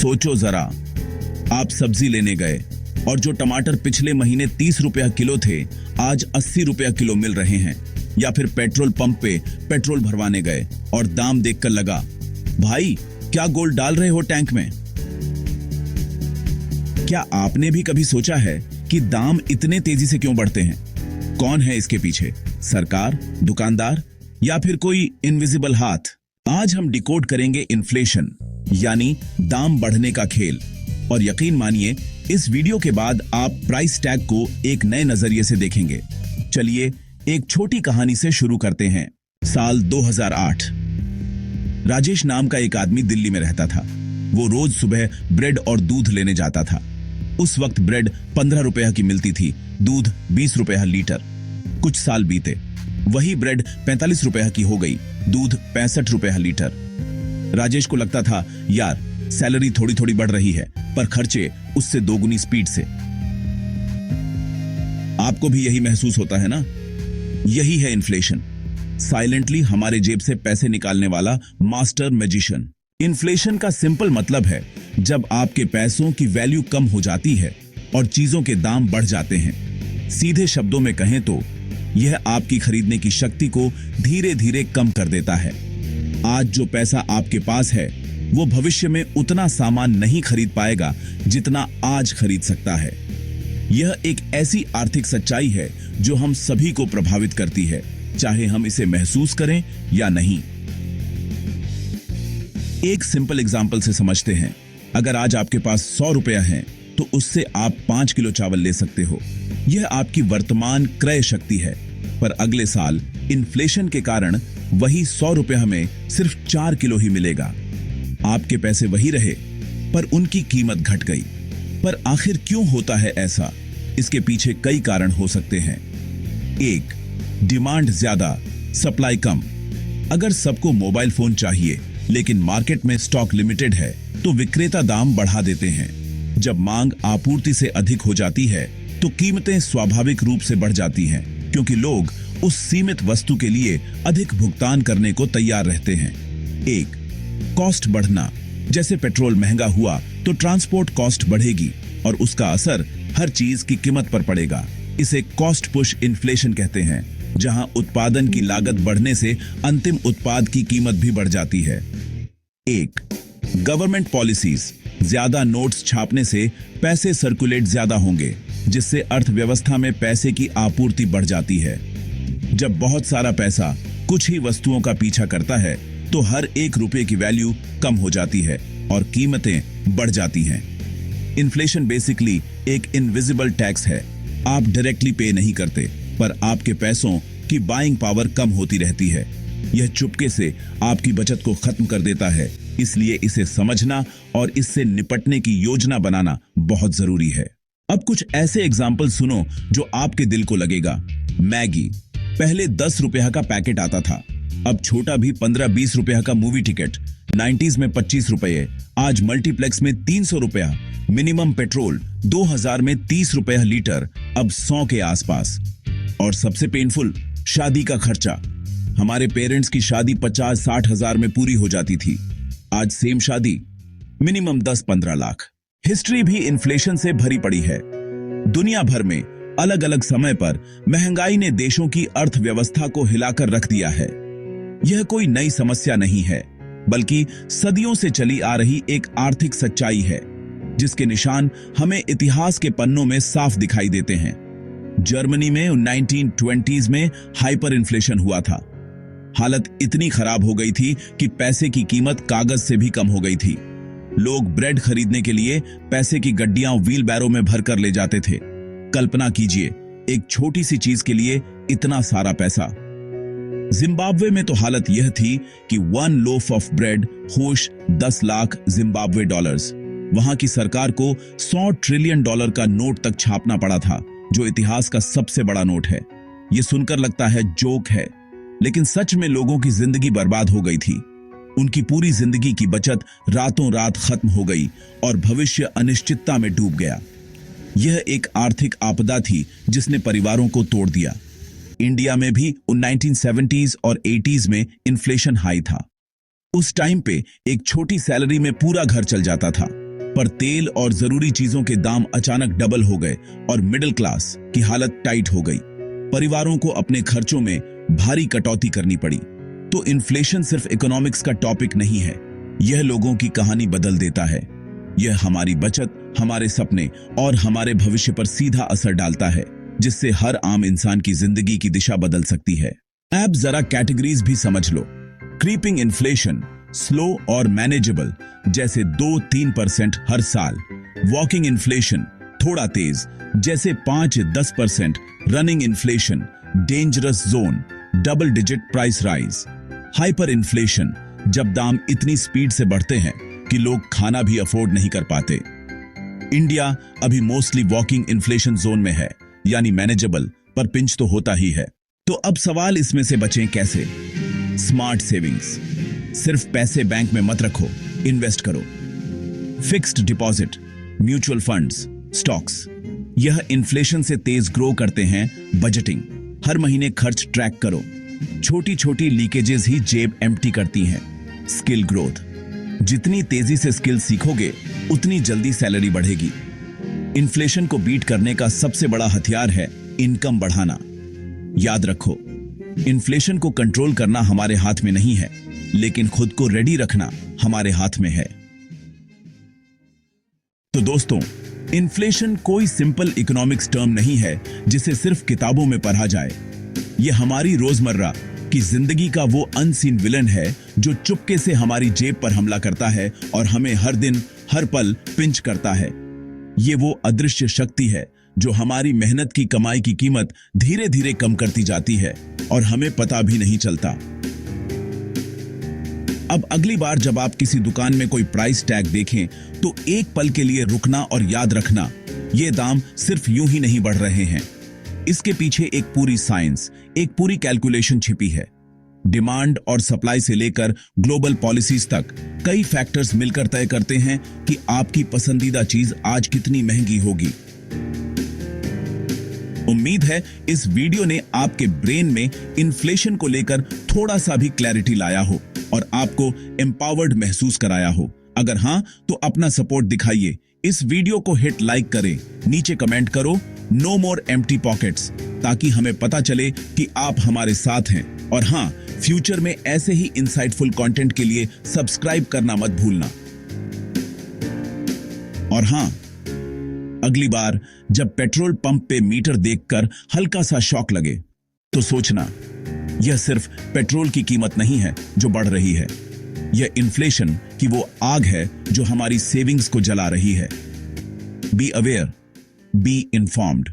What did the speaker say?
सोचो जरा, आप सब्जी लेने गए और जो टमाटर पिछले महीने 30 रुपया किलो थे आज 80 रुपया किलो मिल रहे हैं। या फिर पेट्रोल पंप पे पेट्रोल भरवाने गए और दाम देखकर लगा, भाई क्या गोल्ड डाल रहे हो टैंक में। क्या आपने भी कभी सोचा है कि दाम इतने तेजी से क्यों बढ़ते हैं? कौन है इसके पीछे? सरकार, दुकानदार या फिर कोई इनविजिबल हाथ? आज हम डिकोड करेंगे इन्फ्लेशन यानी दाम बढ़ने का खेल। और यकीन मानिए, इस वीडियो के बाद आप प्राइस टैग को एक नए नजरिए से देखेंगे। चलिए एक छोटी कहानी से शुरू करते हैं। साल 2008। राजेश नाम का एक आदमी दिल्ली में रहता था। वो रोज सुबह ब्रेड और दूध लेने जाता था। उस वक्त ब्रेड 15 रुपया की मिलती थी, दूध 20 रुपया लीटर। कुछ साल बीते, वही ब्रेड 45 रुपया की हो गई, दूध 65 रुपया लीटर। राजेश को लगता था, यार सैलरी थोड़ी थोड़ी बढ़ रही है पर खर्चे उससे दोगुनी स्पीड से। आपको भी यही महसूस होता है ना? यही है इन्फ्लेशन, साइलेंटली हमारे जेब से पैसे निकालने वाला मास्टर मैजिशियन। इन्फ्लेशन का सिंपल मतलब है जब आपके पैसों की वैल्यू कम हो जाती है और चीजों के दाम बढ़ जाते हैं। सीधे शब्दों में कहें तो यह आपकी खरीदने की शक्ति को धीरे धीरे कम कर देता है। आज जो पैसा आपके पास है वो भविष्य में उतना सामान नहीं खरीद पाएगा जितना आज खरीद सकता है। यह एक ऐसी आर्थिक सच्चाई है जो हम सभी को प्रभावित करती है, चाहे हम इसे महसूस करें या नहीं। एक सिंपल एग्जाम्पल से समझते हैं। अगर आज आपके पास 100 रुपया है तो उससे आप 5 किलो चावल ले सकते हो। यह आपकी वर्तमान क्रय शक्ति है। पर अगले साल इन्फ्लेशन के कारण वही 100 रुपया में सिर्फ 4 किलो ही मिलेगा। आपके पैसे वही रहे पर उनकी कीमत घट गई। पर आखिर क्यों होता है ऐसा? इसके पीछे कई कारण हो सकते हैं। 1. डिमांड ज्यादा, सप्लाई कम। अगर सबको मोबाइल फोन चाहिए लेकिन मार्केट में स्टॉक लिमिटेड है तो विक्रेता दाम बढ़ा देते हैं। जब मांग आपूर्ति से अधिक हो जाती है तो कीमतें स्वाभाविक रूप से बढ़ जाती हैं, क्योंकि लोग उस सीमित वस्तु के लिए अधिक भुगतान करने को तैयार रहते हैं। 1. कॉस्ट बढ़ना। जैसे पेट्रोल महंगा हुआ तो ट्रांसपोर्ट कॉस्ट बढ़ेगी और उसका असर हर चीज की कीमत पर पड़ेगा। इसे कॉस्ट पुश इन्फ्लेशन कहते हैं, जहां उत्पादन की लागत बढ़ने से अंतिम उत्पाद की कीमत भी बढ़ जाती है। 1. Government policies. ज्यादा नोट्स छापने से पैसे सर्कुलेट ज्यादा होंगे, जिससे अर्थव्यवस्था में पैसे की आपूर्ति बढ़ जाती है। जब बहुत सारा पैसा कुछ ही वस्तुओं का पीछा करता है तो हर 1 रुपये की वैल्यू कम हो जाती है और कीमतें बढ़ जाती हैं। इन्फ्लेशन बेसिकली एक इनविजिबल टैक्स है। आप डायरेक्टली पे नहीं करते, पर आपके पैसों की बाइंग पावर कम होती रहती है। यह चुपके से आपकी बचत को खत्म कर देता है। इसलिए इसे समझना और इससे निपटने की योजना बनाना बहुत जरूरी है। अब कुछ ऐसे एग्जाम्पल सुनो जो आपके दिल को लगेगा। मैगी। पहले 10 रुपया का पैकेट आता था, अब छोटा भी 15-20 रुपया का मूवी टिकट। 90s में 25 रुपये, आज मल्टीप्लेक्स में 300 रुपया। मिनिमम पेट्रोल 2000 में 30 रुपया लीटर, अब 100 के आसपास। और सबसे पेनफुल, शादी का खर्चा। हमारे पेरेंट्स की शादी 50-60 हजार में पूरी हो जाती थी, आज सेम शादी मिनिमम 10-15 लाख। हिस्ट्री भी इन्फ्लेशन से भरी पड़ी है। दुनिया भर में अलग अलग समय पर महंगाई ने देशों की अर्थव्यवस्था को हिलाकर रख दिया है। यह कोई नई समस्या नहीं है, बल्कि सदियों से चली आ रही एक आर्थिक सच्चाई है, जिसके निशान हमें इतिहास के पन्नों में साफ दिखाई देते हैं। जर्मनी में 1920s में हाइपर इन्फ्लेशन हुआ था। हालत इतनी खराब हो गई थी कि पैसे की कीमत कागज से भी कम हो गई थी। लोग ब्रेड खरीदने के लिए पैसे की गड्डियां व्हील बैरो में भरकर ले जाते थे। कल्पना कीजिए, एक छोटी सी चीज के लिए इतना सारा पैसा। जिम्बाब्वे में तो हालत यह थी कि 1 लोफ ऑफ ब्रेड होश 10 लाख जिम्बाब्वे डॉलर्स। वहां की सरकार को $100 ट्रिलियन का नोट तक छापना पड़ा था, जो इतिहास का सबसे बड़ा नोट है। यह सुनकर लगता है जोक है, लेकिन सच में लोगों की जिंदगी बर्बाद हो गई थी। उनकी पूरी जिंदगी की बचत रातों रात खत्म हो गई और भविष्य अनिश्चितता में डूब गया। यह एक आर्थिक आपदा थी जिसने परिवारों को तोड़ दिया। इंडिया में भी 1970s और 80s में इन्फ्लेशन हाई था। उस टाइम पे एक छोटी सैलरी में पूरा घर चल जाता था। पर तेल और जरूरी चीजों के दाम अचानक डबल हो गए और मिडिल क्लास की हालत टाइट हो गई। परिवारों को अपने खर्चों में भारी कटौती करनी पड़ी। तो इन्फ्लेशन सिर्फ इकोनॉमिक्स का टॉपिक नहीं है, यह लोगों की कहानी बदल देता है। यह हमारी बचत, हमारे सपने और हमारे भविष्य पर सीधा असर डालता है, जिससे हर आम इंसान की जिंदगी की दिशा बदल सकती है। अब जरा कैटेगरीज भी समझ लो। क्रीपिंग इन्फ्लेशन, स्लो और मैनेजेबल जैसे 2-3% हर साल। वॉकिंग इन्फ्लेशन, थोड़ा तेज जैसे 5-10%। Running inflation, dangerous zone, double digit price rise. Hyper inflation, जब दाम इतनी स्पीड से बढ़ते हैं कि लोग खाना भी अफोर्ड नहीं कर पाते। इंडिया अभी मोस्टली वॉकिंग इन्फ्लेशन जोन में है, यानी मैनेजेबल, पर पिंच तो होता ही है। तो अब सवाल, इसमें से बचें कैसे? स्मार्ट सेविंग्स, सिर्फ पैसे बैंक में मत रखो, इन्वेस्ट करो। Fixed deposit, mutual funds, stocks, यह इन्फ्लेशन से तेज ग्रो करते हैं। बजटिंग, हर महीने खर्च ट्रैक करो, छोटी छोटी लीकेजेस ही जेब एम्प्टी करती हैं। स्किल ग्रोथ, जितनी तेजी से स्किल सीखोगे उतनी जल्दी सैलरी बढ़ेगी। इन्फ्लेशन को बीट करने का सबसे बड़ा हथियार है इनकम बढ़ाना। याद रखो, इन्फ्लेशन को कंट्रोल करना हमारे हाथ में नहीं है, लेकिन खुद को रेडी रखना हमारे हाथ में है। तो दोस्तों, इन्फ्लेशन कोई सिंपल इकोनॉमिक्स टर्म नहीं है जिसे सिर्फ किताबों में पढ़ा जाए। यह हमारी रोजमर्रा की जिंदगी का वो अनसीन विलन है जो चुपके से हमारी जेब पर हमला करता है और हमें हर दिन हर पल पिंच करता है। ये वो अदृश्य शक्ति है जो हमारी मेहनत की कमाई की कीमत धीरे धीरे कम करती जाती है और हमें पता भी नहीं चलता। अब अगली बार जब आप किसी दुकान में कोई प्राइस टैग देखें तो एक पल के लिए रुकना और याद रखना, ये दाम सिर्फ यूं ही नहीं बढ़ रहे हैं। इसके पीछे एक पूरी साइंस, एक पूरी कैलकुलेशन छिपी है। डिमांड और सप्लाई से लेकर ग्लोबल पॉलिसीज तक कई फैक्टर्स मिलकर तय करते हैं कि आपकी पसंदीदा चीज आज कितनी महंगी होगी। उम्मीद है इस वीडियो ने आपके ब्रेन में इन्फ्लेशन को लेकर थोड़ा सा भी क्लैरिटी लाया हो और आपको एम्पावर्ड महसूस कराया हो। अगर हां, तो अपना सपोर्ट दिखाइए। इस वीडियो को हिट लाइक करें, नीचे कमेंट करो नो मोर एम्प्टी पॉकेट्स, ताकि हमें पता चले कि आप हमारे साथ हैं। और हां, फ्यूचर में ऐसे ही इंसाइटफुल कंटेंट के लिए सब्सक्राइब करना मत भूलना। और हां, अगली बार जब पेट्रोल पंप पे मीटर देखकर हल्का सा शॉक लगे तो सोचना, यह सिर्फ पेट्रोल की कीमत नहीं है जो बढ़ रही है, यह इन्फ्लेशन की वो आग है जो हमारी सेविंग्स को जला रही है। Be aware, be informed.